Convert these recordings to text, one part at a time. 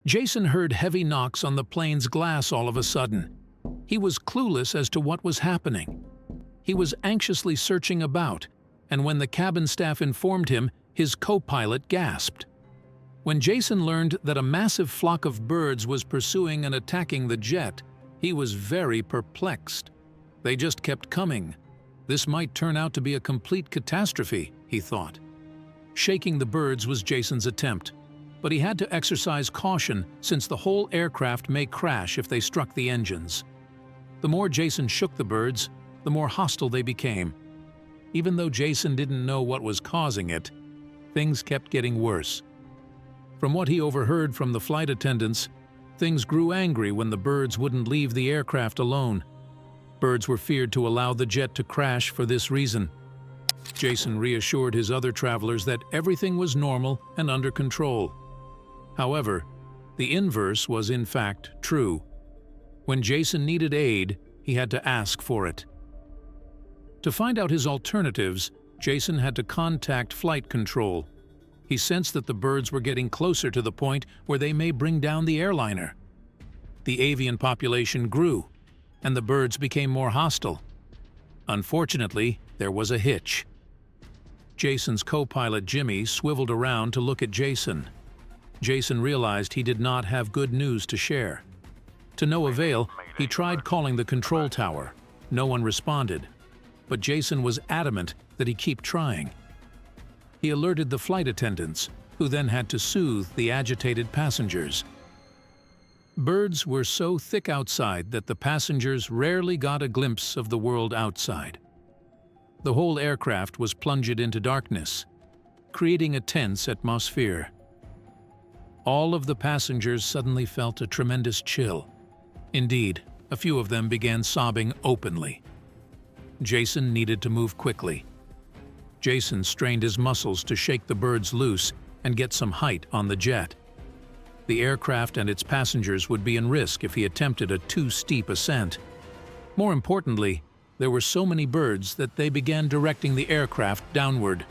Jason heard heavy knocks on the plane's glass all of a sudden. He was clueless as to what was happening. He was anxiously searching about, and when the cabin staff informed him, his co-pilot gasped. When Jason learned that a massive flock of birds was pursuing and attacking the jet, he was very perplexed. They just kept coming. This might turn out to be a complete catastrophe, he thought. Shaking the birds was Jason's attempt, but he had to exercise caution since the whole aircraft may crash if they struck the engines. The more Jason shook the birds, the more hostile they became. Even though Jason didn't know what was causing it, things kept getting worse. From what he overheard from the flight attendants, things grew angry when the birds wouldn't leave the aircraft alone. Birds were feared to allow the jet to crash for this reason. Jason reassured his other travelers that everything was normal and under control. However, the inverse was in fact true. When Jason needed aid, he had to ask for it. To find out his alternatives, Jason had to contact flight control. He sensed that the birds were getting closer to the point where they may bring down the airliner. The avian population grew, and the birds became more hostile. Unfortunately, there was a hitch. Jason's co-pilot Jimmy swiveled around to look at Jason. Jason realized he did not have good news to share. To no avail, he tried calling the control tower. No one responded, but Jason was adamant that he keep trying. He alerted the flight attendants, who then had to soothe the agitated passengers. Birds were so thick outside that the passengers rarely got a glimpse of the world outside. The whole aircraft was plunged into darkness, creating a tense atmosphere. All of the passengers suddenly felt a tremendous chill. Indeed, a few of them began sobbing openly. Jason needed to move quickly. Jason strained his muscles to shake the birds loose and get some height on the jet. The aircraft and its passengers would be in risk if he attempted a too steep ascent. More importantly, there were so many birds that they began directing the aircraft downward.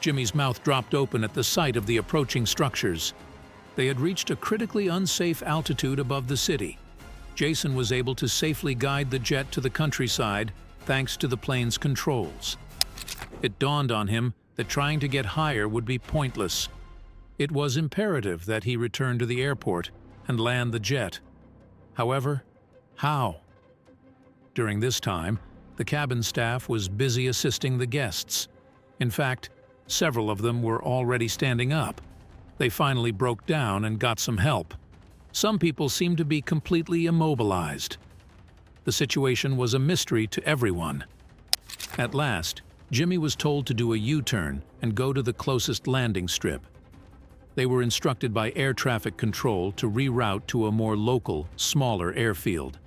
Jimmy's mouth dropped open at the sight of the approaching structures. They had reached a critically unsafe altitude above the city. Jason was able to safely guide the jet to the countryside thanks to the plane's controls. It dawned on him that trying to get higher would be pointless. It was imperative that he return to the airport and land the jet. However, how? During this time, the cabin staff was busy assisting the guests. In fact, several of them were already standing up. They finally broke down and got some help. Some people seemed to be completely immobilized. The situation was a mystery to everyone. At last, Jimmy was told to do a U-turn and go to the closest landing strip. They were instructed by air traffic control to reroute to a more local, smaller airfield.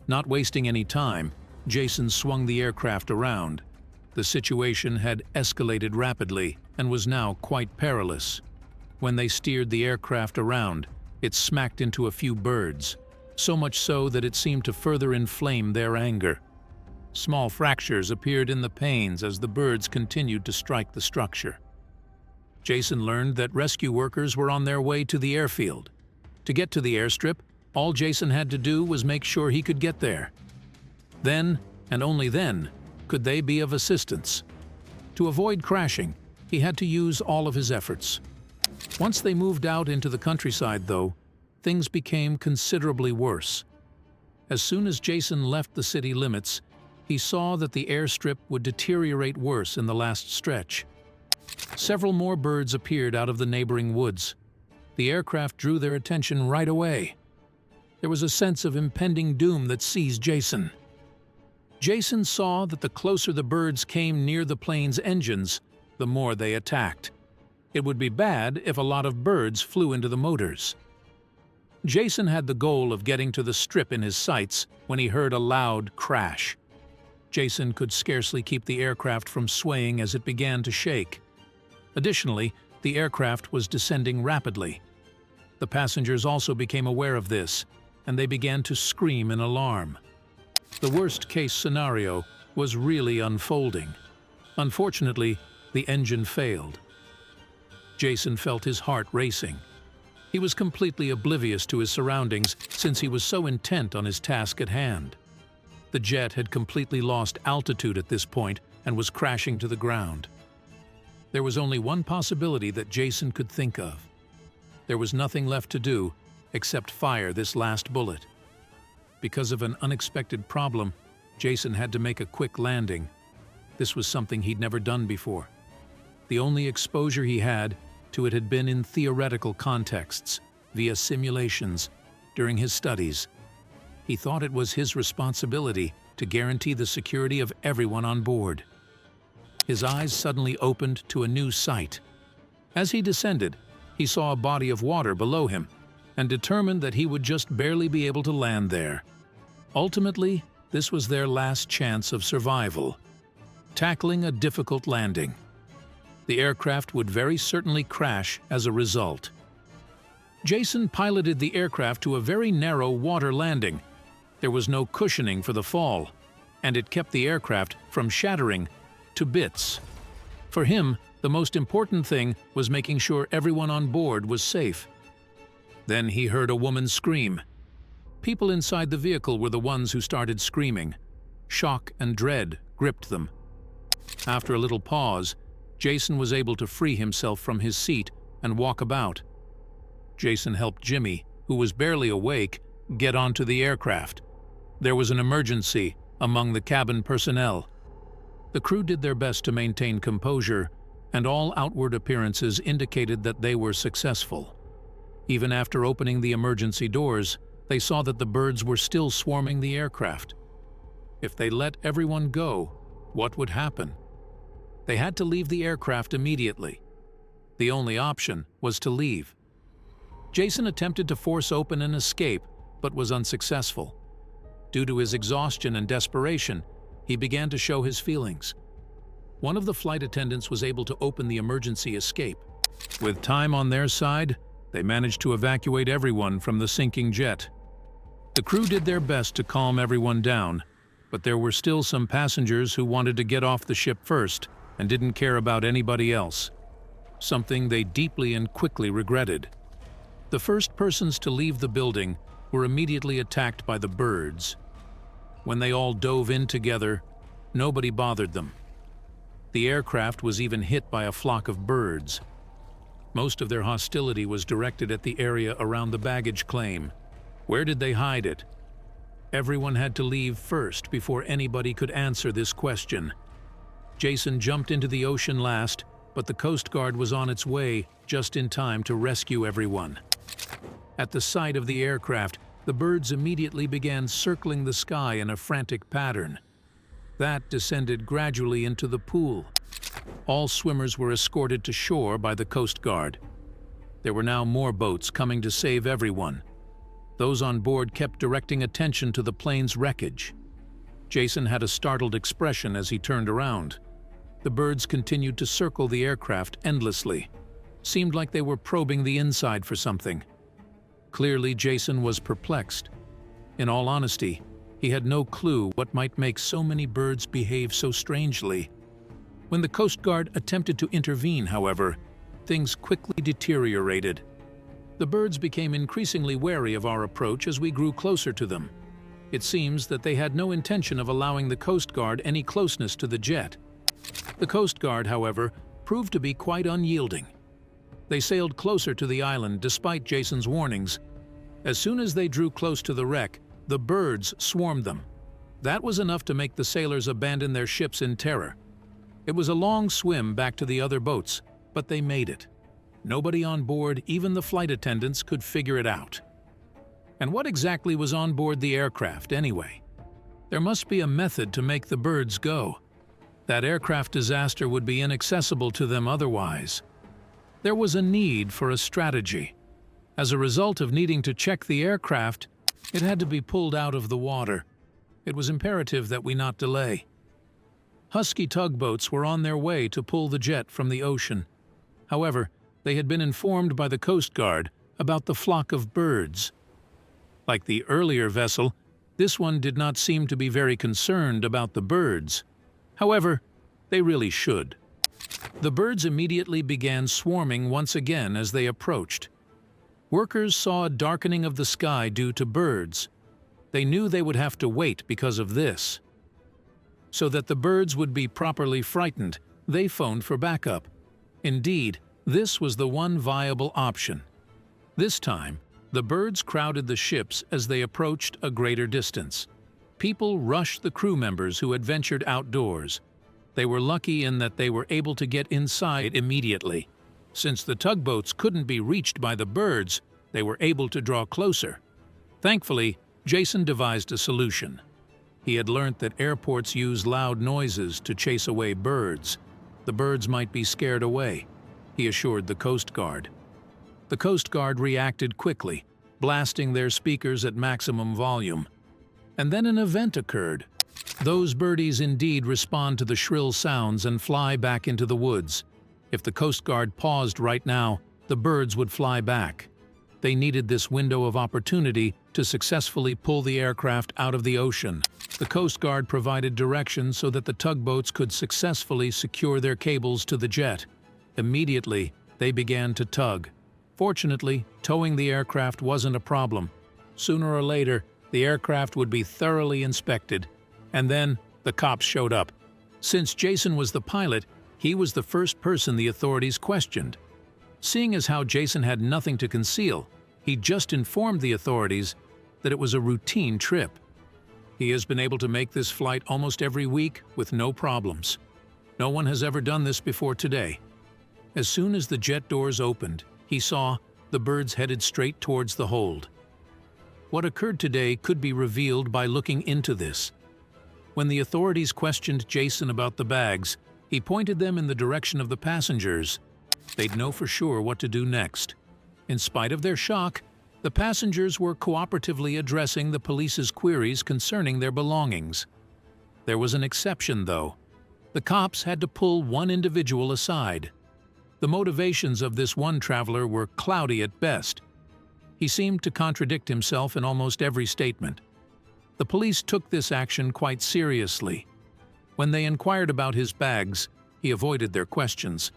Not wasting any time, Jason swung the aircraft around. The situation had escalated rapidly and was now quite perilous. When they steered the aircraft around, it smacked into a few birds, so much so that it seemed to further inflame their anger. Small fractures appeared in the panes as the birds continued to strike the structure. Jason learned that rescue workers were on their way to the airfield. To get to the airstrip, all Jason had to do was make sure he could get there. Then, and only then, could they be of assistance. To avoid crashing, he had to use all of his efforts. Once they moved out into the countryside, though, things became considerably worse. As soon as Jason left the city limits, he saw that the airstrip would deteriorate worse in the last stretch. Several more birds appeared out of the neighboring woods. The aircraft drew their attention right away. There was a sense of impending doom that seized Jason. Jason saw that the closer the birds came near the plane's engines, the more they attacked. It would be bad if a lot of birds flew into the motors. Jason had the goal of getting to the strip in his sights when he heard a loud crash. Jason could scarcely keep the aircraft from swaying as it began to shake. Additionally, the aircraft was descending rapidly. The passengers also became aware of this, and they began to scream in alarm. The worst-case scenario was really unfolding. Unfortunately, the engine failed. Jason felt his heart racing. He was completely oblivious to his surroundings since he was so intent on his task at hand. The jet had completely lost altitude at this point and was crashing to the ground. There was only one possibility that Jason could think of. There was nothing left to do except fire this last bullet. Because of an unexpected problem, Jason had to make a quick landing. This was something he'd never done before. The only exposure he had to it had been in theoretical contexts, via simulations, during his studies. He thought it was his responsibility to guarantee the security of everyone on board. His eyes suddenly opened to a new sight. As he descended, he saw a body of water below him and determined that he would just barely be able to land there. Ultimately, this was their last chance of survival. Tackling a difficult landing. The aircraft would very certainly crash as a result. Jason piloted the aircraft to a very narrow water landing. There was no cushioning for the fall, and it kept the aircraft from shattering to bits. For him, the most important thing was making sure everyone on board was safe. Then he heard a woman scream. People inside the vehicle were the ones who started screaming. Shock and dread gripped them. After a little pause, Jason was able to free himself from his seat and walk about. Jason helped Jimmy, who was barely awake, get onto the aircraft. There was an emergency among the cabin personnel. The crew did their best to maintain composure, and all outward appearances indicated that they were successful. Even after opening the emergency doors, they saw that the birds were still swarming the aircraft. If they let everyone go, what would happen? They had to leave the aircraft immediately. The only option was to leave. Jason attempted to force open an escape, but was unsuccessful. Due to his exhaustion and desperation, he began to show his feelings. One of the flight attendants was able to open the emergency escape. With time on their side, they managed to evacuate everyone from the sinking jet. The crew did their best to calm everyone down, but there were still some passengers who wanted to get off the ship first and didn't care about anybody else, something they deeply and quickly regretted. The first persons to leave the building were immediately attacked by the birds. When they all dove in together, nobody bothered them. The aircraft was even hit by a flock of birds. Most of their hostility was directed at the area around the baggage claim. Where did they hide it? Everyone had to leave first before anybody could answer this question. Jason jumped into the ocean last, but the Coast Guard was on its way just in time to rescue everyone. At the sight of the aircraft, the birds immediately began circling the sky in a frantic pattern. That descended gradually into the pool. All swimmers were escorted to shore by the Coast Guard. There were now more boats coming to save everyone. Those on board kept directing attention to the plane's wreckage. Jason had a startled expression as he turned around. The birds continued to circle the aircraft endlessly. Seemed like they were probing the inside for something. Clearly, Jason was perplexed. In all honesty, he had no clue what might make so many birds behave so strangely. When the Coast Guard attempted to intervene, however, things quickly deteriorated. The birds became increasingly wary of our approach as we grew closer to them. It seems that they had no intention of allowing the Coast Guard any closeness to the jet. The Coast Guard, however, proved to be quite unyielding. They sailed closer to the island despite Jason's warnings. As soon as they drew close to the wreck, the birds swarmed them. That was enough to make the sailors abandon their ships in terror. It was a long swim back to the other boats, but they made it. Nobody on board, even the flight attendants, could figure it out. And what exactly was on board the aircraft, anyway? There must be a method to make the birds go. That aircraft disaster would be inaccessible to them otherwise. There was a need for a strategy. As a result of needing to check the aircraft, it had to be pulled out of the water. It was imperative that we not delay. Husky tugboats were on their way to pull the jet from the ocean. However, they had been informed by the Coast Guard about the flock of birds. Like the earlier vessel, this one did not seem to be very concerned about the birds. However, they really should. The birds immediately began swarming once again as they approached. Workers saw a darkening of the sky due to birds. They knew they would have to wait because of this. So that the birds would be properly frightened, they phoned for backup. Indeed, this was the one viable option. This time, the birds crowded the ships as they approached a greater distance. People rushed the crew members who had ventured outdoors. They were lucky in that they were able to get inside immediately. Since the tugboats couldn't be reached by the birds, they were able to draw closer. Thankfully, Jason devised a solution. He had learnt that airports use loud noises to chase away birds. The birds might be scared away, he assured the Coast Guard. The Coast Guard reacted quickly, blasting their speakers at maximum volume. And then an event occurred. Those birdies indeed respond to the shrill sounds and fly back into the woods. If the Coast Guard paused right now, the birds would fly back. They needed this window of opportunity to successfully pull the aircraft out of the ocean. The Coast Guard provided directions so that the tugboats could successfully secure their cables to the jet. Immediately, they began to tug. Fortunately, towing the aircraft wasn't a problem. Sooner or later, the aircraft would be thoroughly inspected. And then, the cops showed up. Since Jason was the pilot, he was the first person the authorities questioned. Seeing as how Jason had nothing to conceal, he just informed the authorities that it was a routine trip. He has been able to make this flight almost every week with no problems. No one has ever done this before today. As soon as the jet doors opened, he saw the birds headed straight towards the hold. What occurred today could be revealed by looking into this. When the authorities questioned Jason about the bags, he pointed them in the direction of the passengers. They'd know for sure what to do next. In spite of their shock, the passengers were cooperatively addressing the police's queries concerning their belongings. There was an exception, though. The cops had to pull one individual aside. The motivations of this one traveler were cloudy at best. He seemed to contradict himself in almost every statement. The police took this action quite seriously. When they inquired about his bags, he avoided their questions.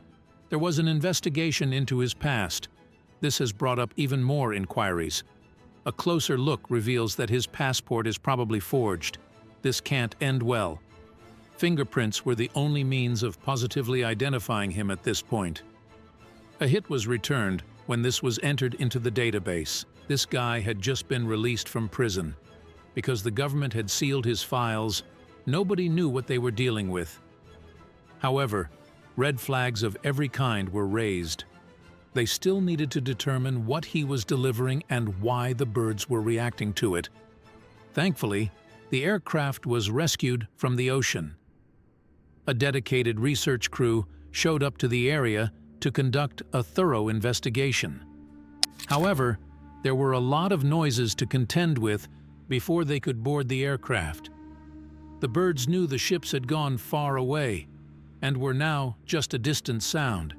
There was an investigation into his past. This has brought up even more inquiries. A closer look reveals that his passport is probably forged. This can't end well. Fingerprints were the only means of positively identifying him at this point. A hit was returned when this was entered into the database. This guy had just been released from prison. Because the government had sealed his files, nobody knew what they were dealing with. However, red flags of every kind were raised. They still needed to determine what he was delivering and why the birds were reacting to it. Thankfully, the aircraft was rescued from the ocean. A dedicated research crew showed up to the area to conduct a thorough investigation. However, there were a lot of noises to contend with before they could board the aircraft. The birds knew the ships had gone far away and were now just a distant sound.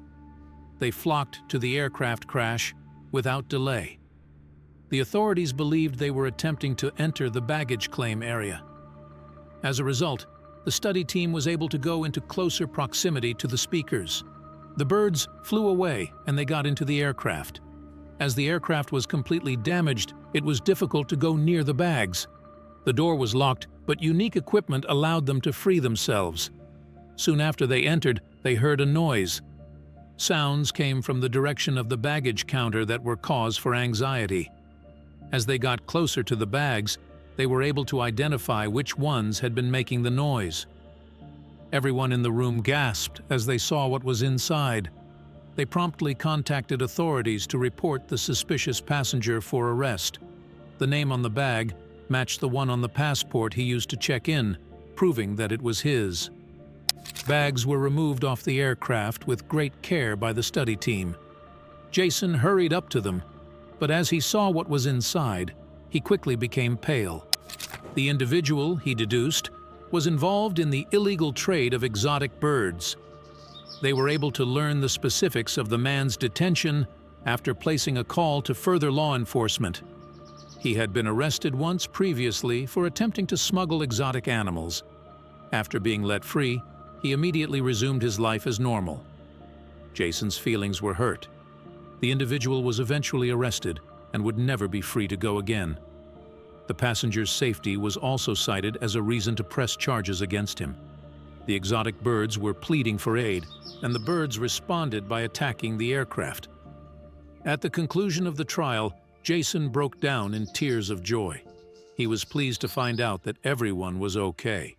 They flocked to the aircraft crash without delay. The authorities believed they were attempting to enter the baggage claim area. As a result, the study team was able to go into closer proximity to the speakers. The birds flew away and they got into the aircraft. As the aircraft was completely damaged, it was difficult to go near the bags. The door was locked, but unique equipment allowed them to free themselves. Soon after they entered, they heard a noise. Sounds came from the direction of the baggage counter that were cause for anxiety. As they got closer to the bags, they were able to identify which ones had been making the noise. Everyone in the room gasped as they saw what was inside. They promptly contacted authorities to report the suspicious passenger for arrest. The name on the bag matched the one on the passport he used to check in, proving that it was his. Bags were removed off the aircraft with great care by the study team. Jason hurried up to them, but as he saw what was inside, he quickly became pale. The individual, he deduced, was involved in the illegal trade of exotic birds. They were able to learn the specifics of the man's detention after placing a call to further law enforcement. He had been arrested once previously for attempting to smuggle exotic animals. After being let free, he immediately resumed his life as normal. Jason's feelings were hurt. The individual was eventually arrested and would never be free to go again. The passenger's safety was also cited as a reason to press charges against him. The exotic birds were pleading for aid, and the birds responded by attacking the aircraft. At the conclusion of the trial, Jason broke down in tears of joy. He was pleased to find out that everyone was okay.